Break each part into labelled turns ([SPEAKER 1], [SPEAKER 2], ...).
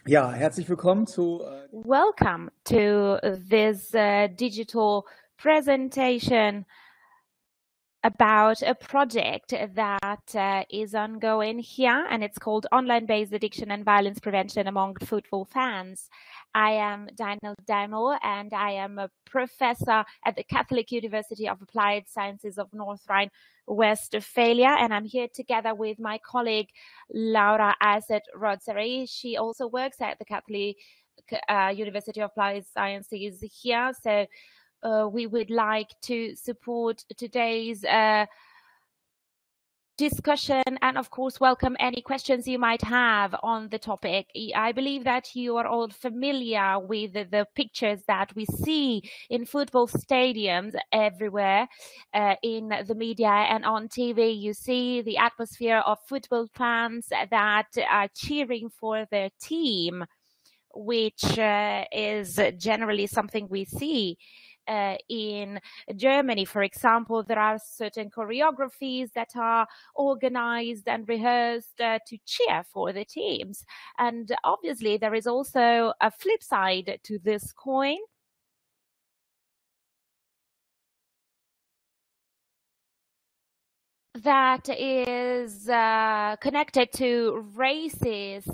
[SPEAKER 1] Ja, herzlich willkommen zu
[SPEAKER 2] Welcome to this digital presentation about a project that is ongoing here, and it's called Online-Based Addiction and Violence Prevention Among Football Fans. I am Deimel, and I am a professor at the Catholic University of Applied Sciences of Nordrhein-Westphalia, and I'm here together with my colleague Laura Aasteh-Roodsary. She also works at the Catholic University of Applied Sciences here, so we would like to support today's discussion and, of course, welcome any questions you might have on the topic. I believe that you are all familiar with the pictures that we see in football stadiums everywhere, in the media and on TV. You see the atmosphere of football fans that are cheering for their team, which is generally something we see in Germany. For example, there are certain choreographies that are organized and rehearsed to cheer for the teams. And obviously, there is also a flip side to this coin. That is connected to racist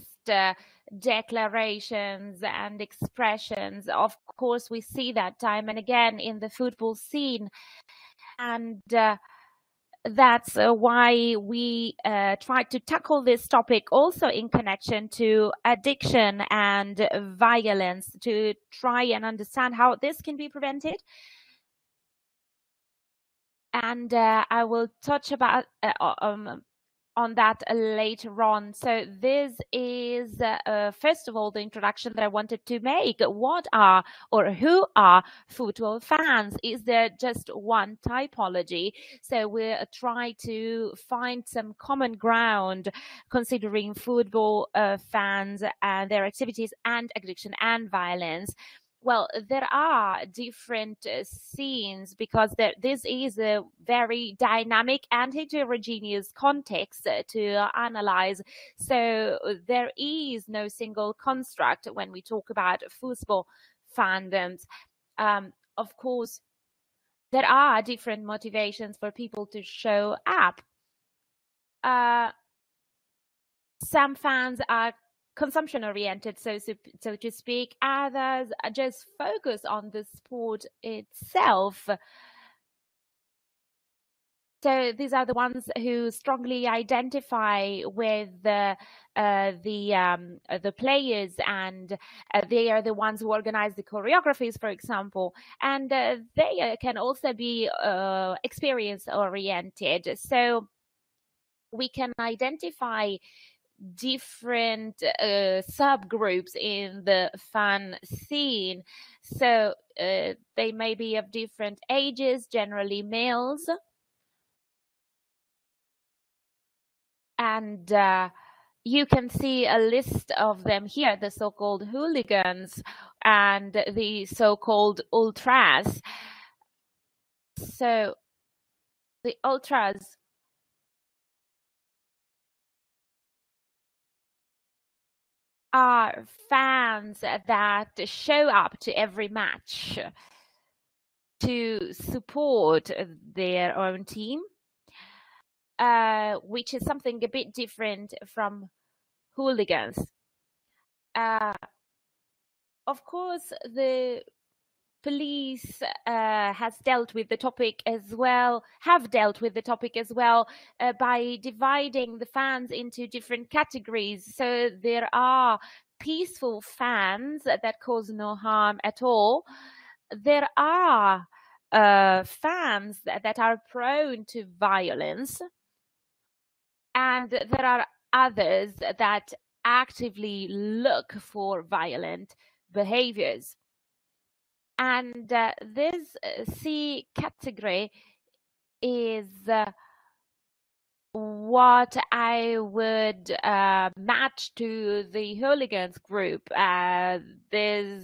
[SPEAKER 2] declarations and expressions. Of course, we see that time and again in the football scene, and that's why we try to tackle this topic also in connection to addiction and violence, to try and understand how this can be prevented. And I will touch about on that later on. So this is, first of all, the introduction that I wanted to make. What are or who are football fans? Is there just one typology? So we'll try to find some common ground considering football fans and their activities and addiction and violence. Well, there are different scenes because this is a very dynamic and heterogeneous context to analyze. So there is no single construct when we talk about football fandoms. Of course, there are different motivations for people to show up. Some fans are consumption oriented, so to speak. Others just focus on the sport itself. So these are the ones who strongly identify with the players, and they are the ones who organize the choreographies, for example, and they can also be experience oriented. So we can identify different subgroups in the fan scene. So they may be of different ages, generally males. And you can see a list of them here, the so-called hooligans and the so-called ultras. So the ultras are fans that show up to every match to support their own team, which is something a bit different from hooligans. Of course, the police have dealt with the topic as well by dividing the fans into different categories. So there are peaceful fans that cause no harm at all. There are fans that are prone to violence, and there are others that actively look for violent behaviors. And this C category is what I would match to the hooligans group. This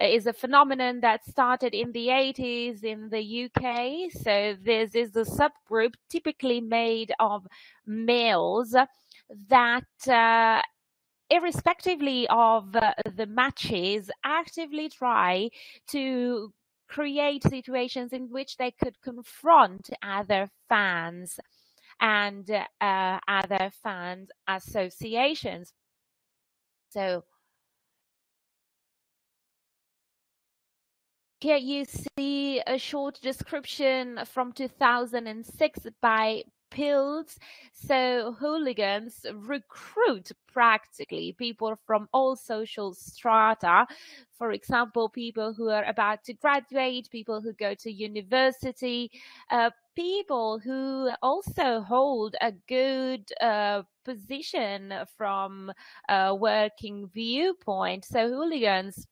[SPEAKER 2] is a phenomenon that started in the 80s in the UK. So this is a subgroup typically made of males that irrespectively of the matches, actively try to create situations in which they could confront other fans and other fans associations. So here you see a short description from 2006 by Pills. So hooligans recruit practically people from all social strata. For example, people who are about to graduate, people who go to university, people who also hold a good position from a working viewpoint. So hooligans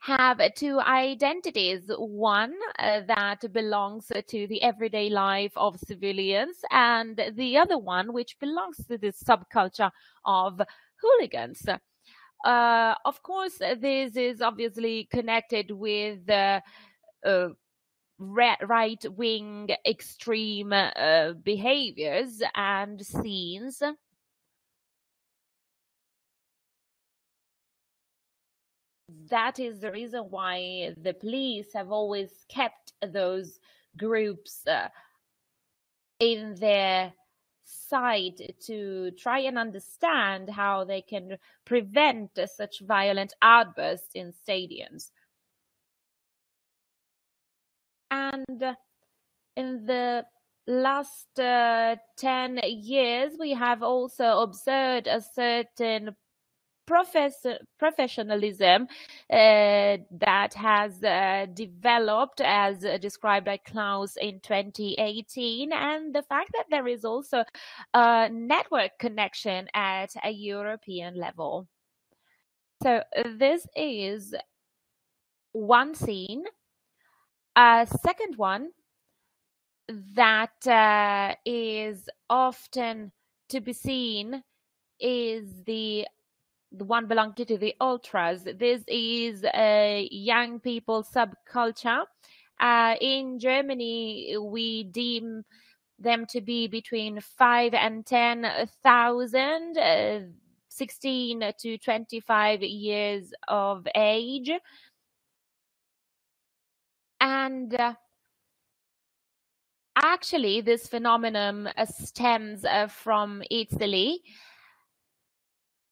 [SPEAKER 2] have two identities. One that belongs to the everyday life of civilians, and the other one which belongs to the subculture of hooligans. Of course, this is obviously connected with right-wing extreme behaviors and scenes. That is the reason why the police have always kept those groups in their sight to try and understand how they can prevent such violent outbursts in stadiums. And in the last 10 years, we have also observed a certain professionalism that has developed, as described by Klaus in 2018, and the fact that there is also a network connection at a European level. So this is one scene. A second one that is often to be seen is the one belonging to the ultras. This is a young people subculture. In Germany, we deem them to be between 5 and 10,000, 16 to 25 years of age. And actually, this phenomenon stems from Italy.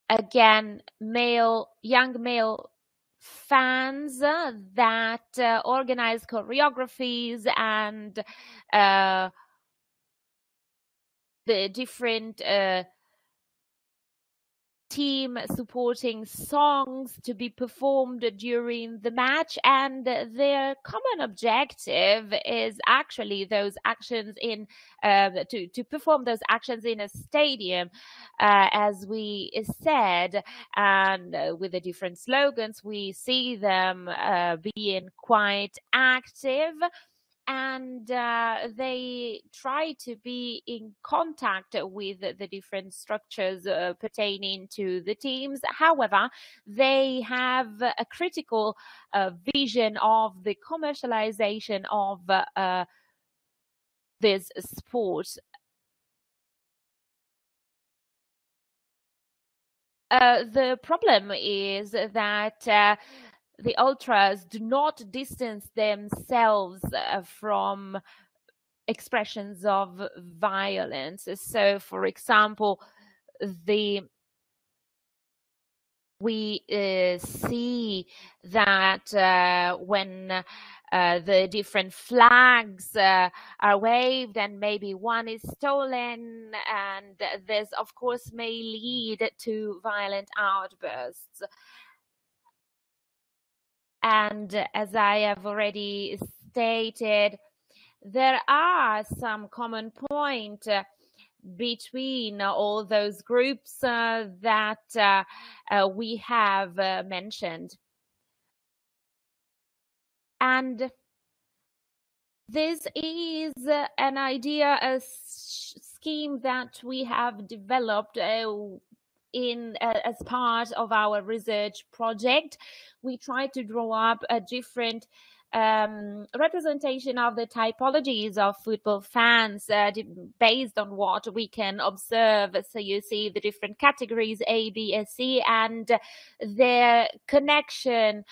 [SPEAKER 2] Again, young male fans that organize choreographies and the different team supporting songs to be performed during the match, and their common objective is actually those actions in to perform those actions in a stadium, as we said, and with the different slogans we see them being quite active, and they try to be in contact with the different structures pertaining to the teams. However, they have a critical vision of the commercialization of this sport. The problem is that the ultras do not distance themselves from expressions of violence. So, for example, we see that when the different flags are waved and maybe one is stolen, and this, of course, may lead to violent outbursts. And as I have already stated, there are some common points between all those groups that we have mentioned. And this is an idea, a scheme that we have developed as part of our research project. We try to draw up different representation of the typologies of football fans based on what we can observe. So you see the different categories A, B, and C, and their connection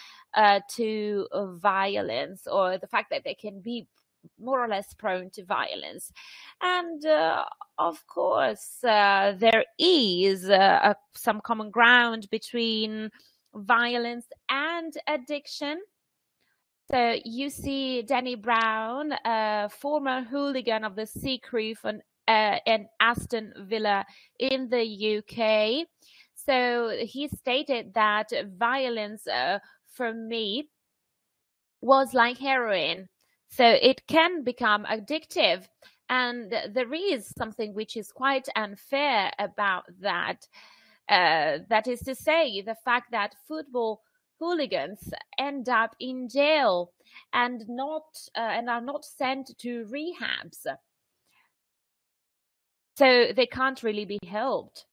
[SPEAKER 2] to violence, or the fact that they can be more or less prone to violence. And of course, there is some common ground between violence and addiction. So you see Danny Brown, a former hooligan of the Sea Crew and Aston Villa in the UK. So he stated that violence for me was like heroin. So it can become addictive. And there is something which is quite unfair about that. That is to say, the fact that football hooligans end up in jail and are not sent to rehabs, so they can't really be helped.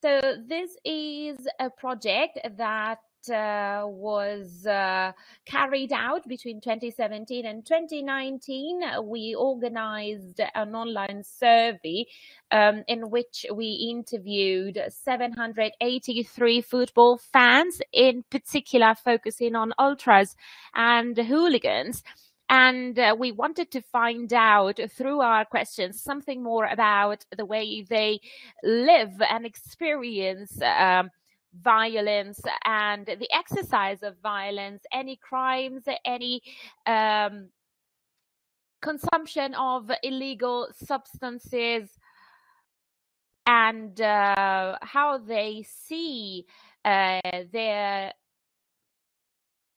[SPEAKER 2] So this is a project that was carried out between 2017 and 2019. We organized an online survey in which we interviewed 783 football fans, in particular focusing on ultras and hooligans. And we wanted to find out through our questions something more about the way they live and experience violence and the exercise of violence, any crimes, any consumption of illegal substances, and how they see their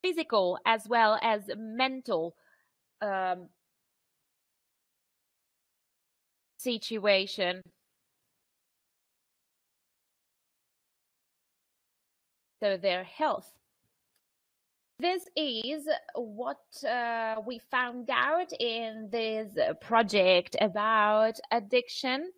[SPEAKER 2] physical as well as mental situation. So their health. This is what we found out in this project about addiction.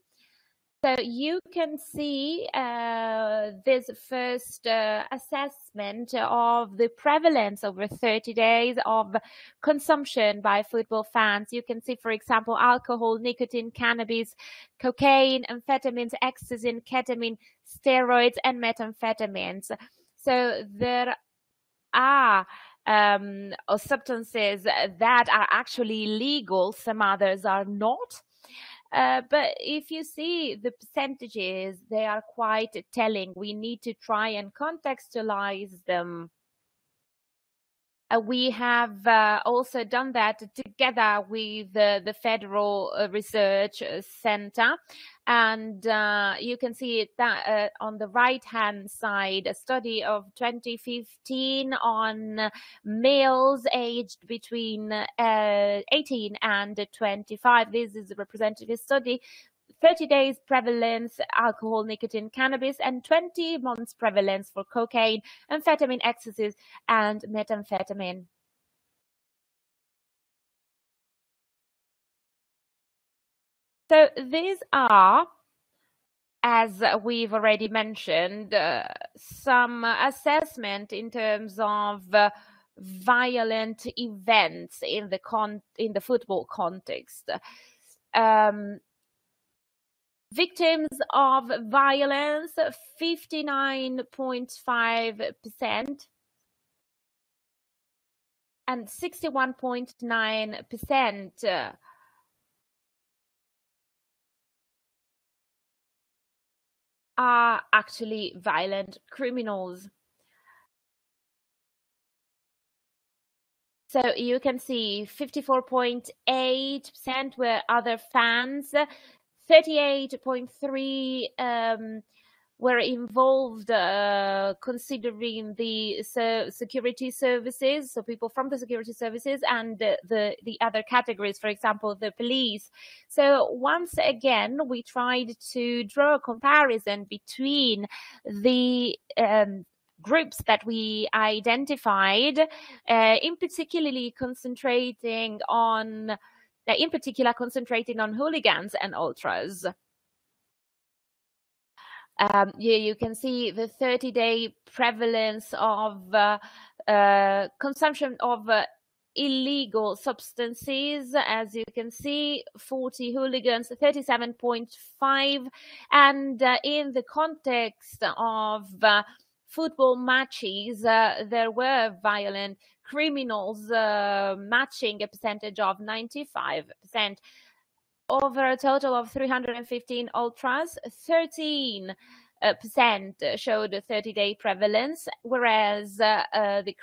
[SPEAKER 2] So you can see this first assessment of the prevalence over 30 days of consumption by football fans. You can see, for example, alcohol, nicotine, cannabis, cocaine, amphetamines, ecstasy, ketamine, steroids, and methamphetamines. So there are substances that are actually legal, some others are not. But if you see the percentages, they are quite telling. We need to try and contextualize them. We have also done that together with the Federal Research Center. And you can see that on the right-hand side, a study of 2015 on males aged between 18 and 25. This is a representative study. 30 days prevalence, alcohol, nicotine, cannabis, and 20 months prevalence for cocaine, amphetamine, ecstasy, and methamphetamine. So these are, as we've already mentioned, some assessment in terms of violent events in the football context. Victims of violence, 59.5%, and 61.9% are actually violent criminals. So you can see 54.8% were other fans, 38.3% were involved considering the security services, so people from the security services, and the other categories, for example, the police. So once again, we tried to draw a comparison between the groups that we identified, in particular concentrating on hooligans and ultras. You can see the 30-day prevalence of consumption of illegal substances, as you can see, 40 hooligans, 37.5, and in the context of football matches, there were violent criminals matching a percentage of 95%. Over a total of 315 ultras, 13% showed a 30-day prevalence, whereas the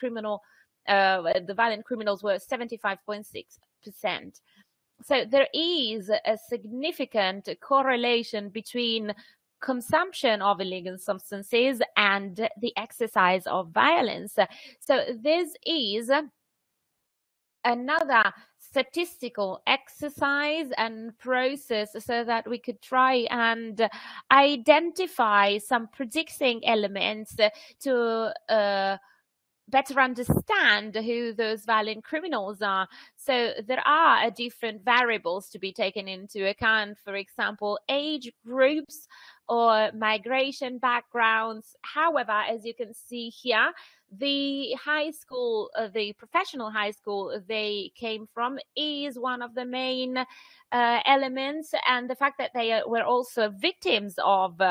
[SPEAKER 2] violent criminals were 75.6%. So there is a significant correlation between consumption of illegal substances and the exercise of violence. So this is another statistical exercise and process so that we could try and identify some predicting elements to better understand who those violent criminals are. So there are different variables to be taken into account, for example, age groups or migration backgrounds. However, as you can see here, the high school, the professional high school they came from is one of the main elements, and the fact that they were also victims of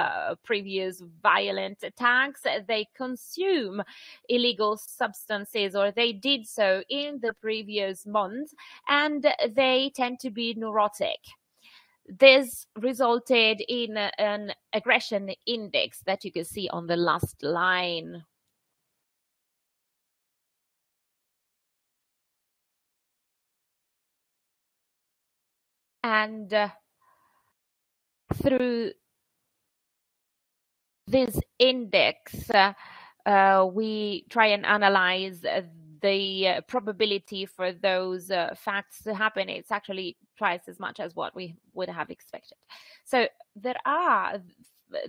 [SPEAKER 2] previous violent attacks. They consume illegal substances, or they did so in the previous months, and they tend to be neurotic. This resulted in an aggression index that you can see on the last line. And through this index, we try and analyze the probability for those facts to happen. It's actually twice as much as what we would have expected. So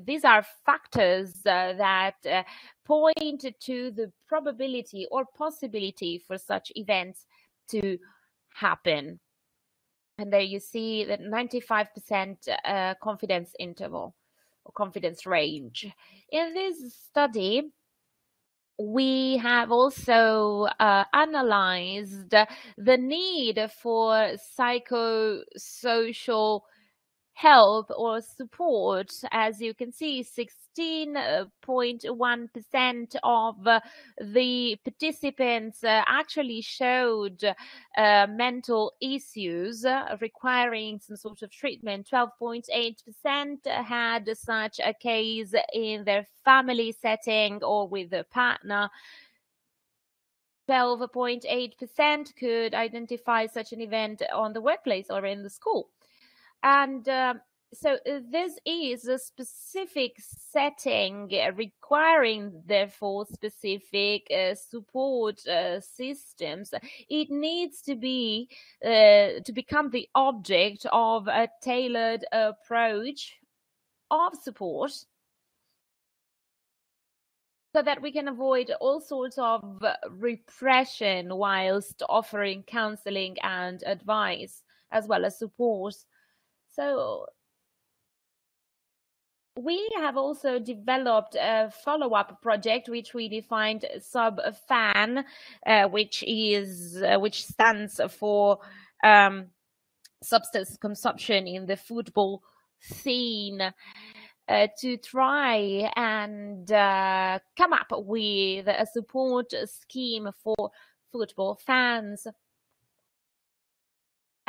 [SPEAKER 2] these are factors that point to the probability or possibility for such events to happen. And there you see that 95% confidence interval or confidence range. In this study, we have also analyzed the need for psychosocial help or support. As you can see, 16.1% of the participants actually showed mental issues requiring some sort of treatment. 12.8% had such a case in their family setting or with a partner. 12.8% could identify such an event on the workplace or in the school. And so this is a specific setting requiring, therefore, specific support systems. It needs to be to become the object of a tailored approach of support, so that we can avoid all sorts of repression whilst offering counselling and advice as well as support. So we have also developed a follow-up project which we defined sub-FAN, which stands for substance consumption in the football scene, to try and come up with a support scheme for football fans.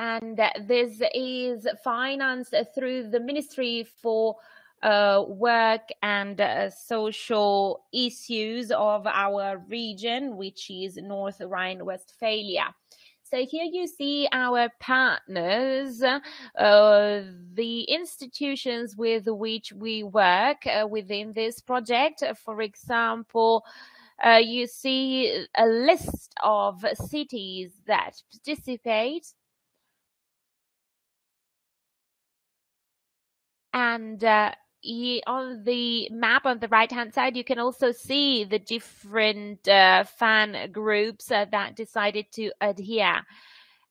[SPEAKER 2] And this is financed through the Ministry for Work and Social Issues of our region, which is Nordrhein-Westphalia. So here you see our partners, the institutions with which we work within this project. For example, you see a list of cities that participate. And on the map on the right-hand side, you can also see the different fan groups that decided to adhere.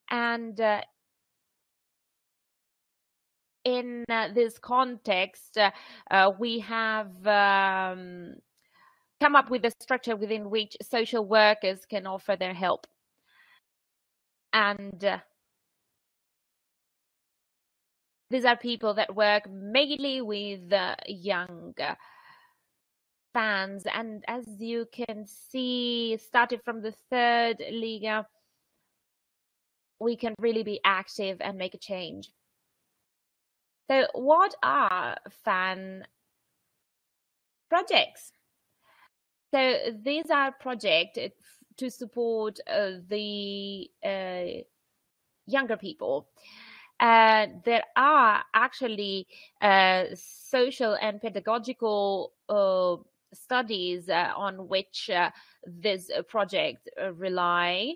[SPEAKER 2] And in this context, we have come up with a structure within which social workers can offer their help. And these are people that work mainly with young fans. And as you can see, started from the third Liga, we can really be active and make a change. So what are fan projects? So these are projects to support the younger people. There are actually social and pedagogical studies on which this project rely.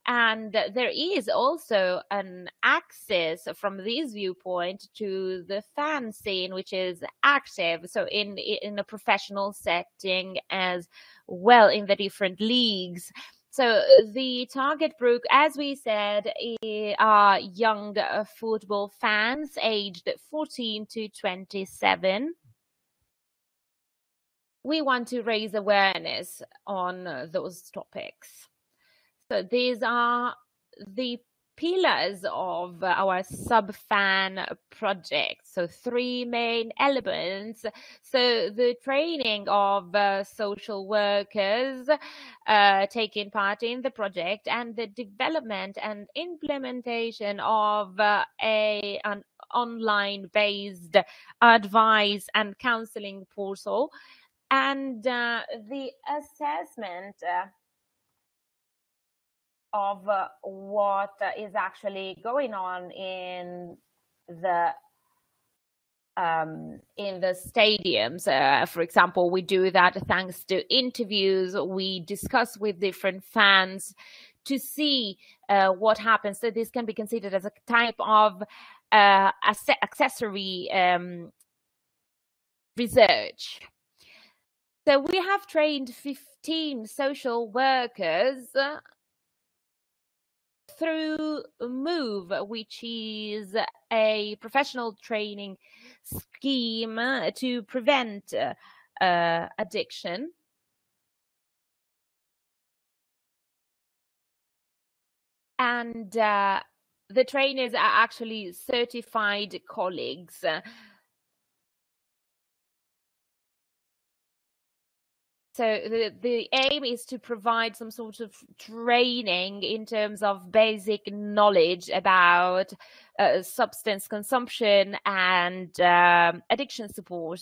[SPEAKER 2] And there is also an access from this viewpoint to the fan scene, which is active. So in a professional setting as well, in the different leagues. So the target group, as we said, are young football fans aged 14 to 27. We want to raise awareness on those topics. So these are the pillars of our sub-fan project. So 3 main elements. So the training of social workers taking part in the project, and the development and implementation of an online-based advice and counseling portal, and the assessment of what is actually going on in the stadiums. For example, we do that thanks to interviews. We discuss with different fans to see what happens. So this can be considered as a type of accessory research. So we have trained 15 social workers through MOVE, which is a professional training scheme to prevent addiction. And the trainers are actually certified colleagues. So the aim is to provide some sort of training in terms of basic knowledge about substance consumption and addiction support.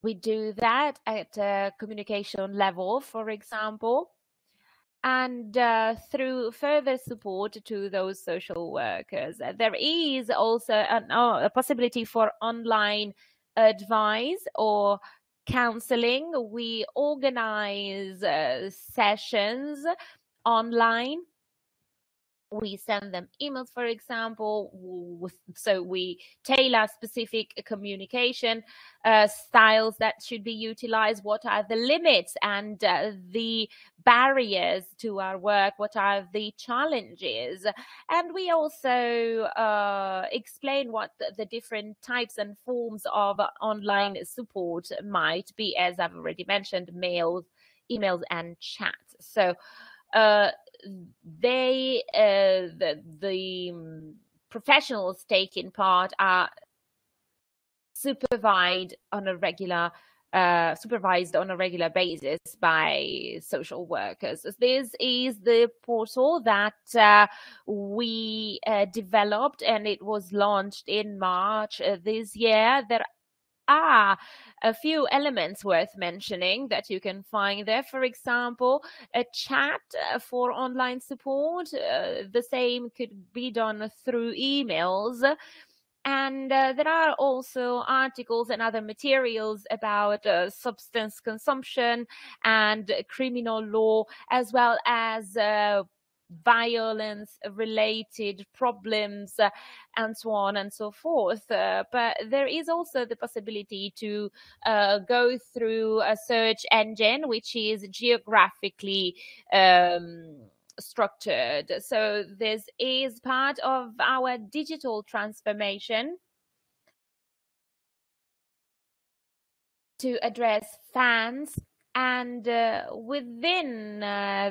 [SPEAKER 2] We do that at a communication level, for example, and through further support to those social workers. There is also a possibility for online advice or counseling. We organize sessions online. We send them emails, for example, so we tailor specific communication styles that should be utilized. What are the limits and the barriers to our work? What are the challenges? And we also explain what the different types and forms of online support might be, as I've already mentioned, mails, emails, and chat. So the professionals taking part are supervised on a regular basis by social workers. This is the portal that we developed, and it was launched in March this year. There are a few elements worth mentioning that you can find there. For example, a chat for online support. The same could be done through emails. And there are also articles and other materials about substance consumption and criminal law, as well as violence-related problems and so on and so forth. But there is also the possibility to go through a search engine which is geographically structured. So this is part of our digital transformation to address fans, and within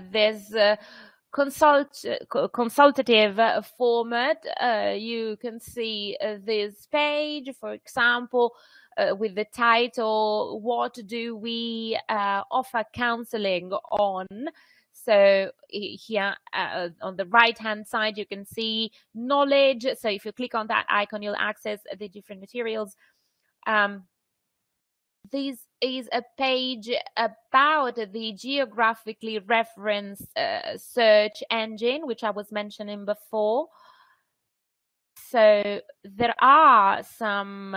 [SPEAKER 2] this consultative format. You can see this page, for example, with the title, "What do we offer counseling on?" So here on the right hand side, you can see knowledge. So if you click on that icon, you'll access the different materials. This is a page about the geographically referenced search engine, which I was mentioning before. So there are some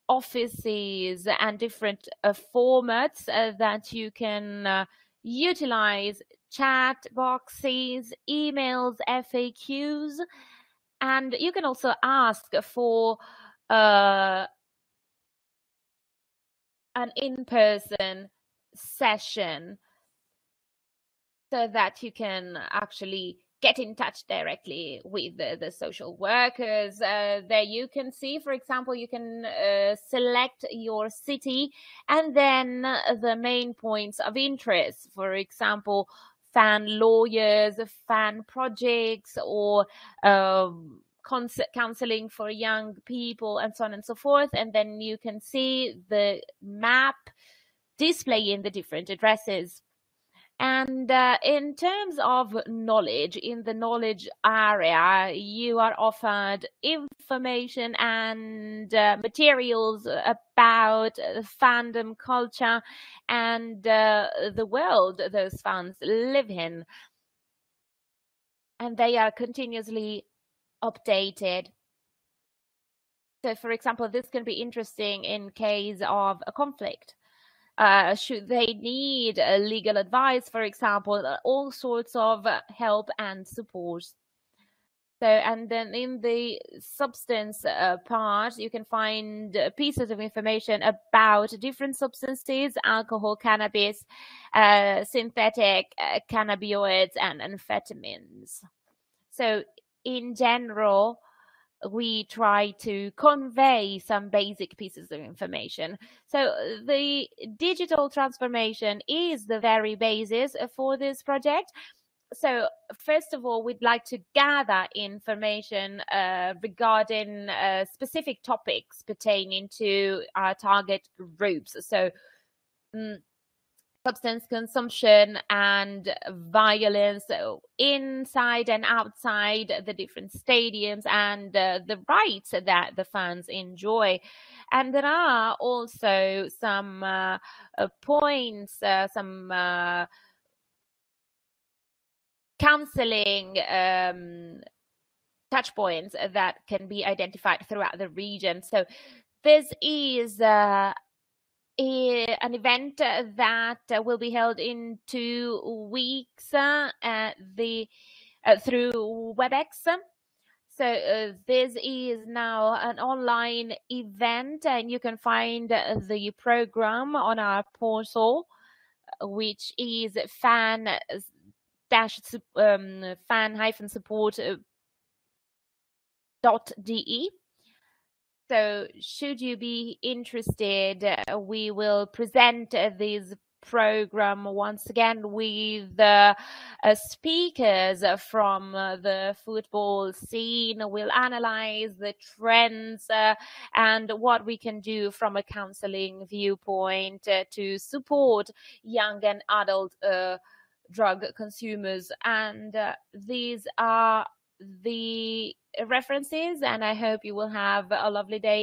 [SPEAKER 2] offices and different formats that you can utilize: chat boxes, emails, FAQs, and you can also ask for an in-person session so that you can actually get in touch directly with the social workers. There you can see, for example, you can select your city and then the main points of interest, for example, fan lawyers, fan projects, or counseling for young people, and so on and so forth. And then you can see the map displaying the different addresses. And in terms of knowledge, in the knowledge area, you are offered information and materials about fandom culture and the world those fans live in. And they are continuously updated. So, for example, this can be interesting in case of a conflict. Should they need legal advice, for example, all sorts of help and support. So, and then in the substance part, you can find pieces of information about different substances: alcohol, cannabis, synthetic cannabinoids, and amphetamines. So, in general, we try to convey some basic pieces of information. So the digital transformation is the very basis for this project. So first of all, we'd like to gather information regarding specific topics pertaining to our target groups. So substance consumption and violence, so inside and outside the different stadiums, and the rights that the fans enjoy. And there are also some points, some counseling touch points that can be identified throughout the region. So this is an event that will be held in 2 weeks through WebEx. So this is now an online event, and you can find the program on our portal, which is fan-support.de. So should you be interested, we will present this program once again with speakers from the football scene. We'll analyze the trends and what we can do from a counseling viewpoint to support young and adult drug consumers. And these are the references, and I hope you will have a lovely day.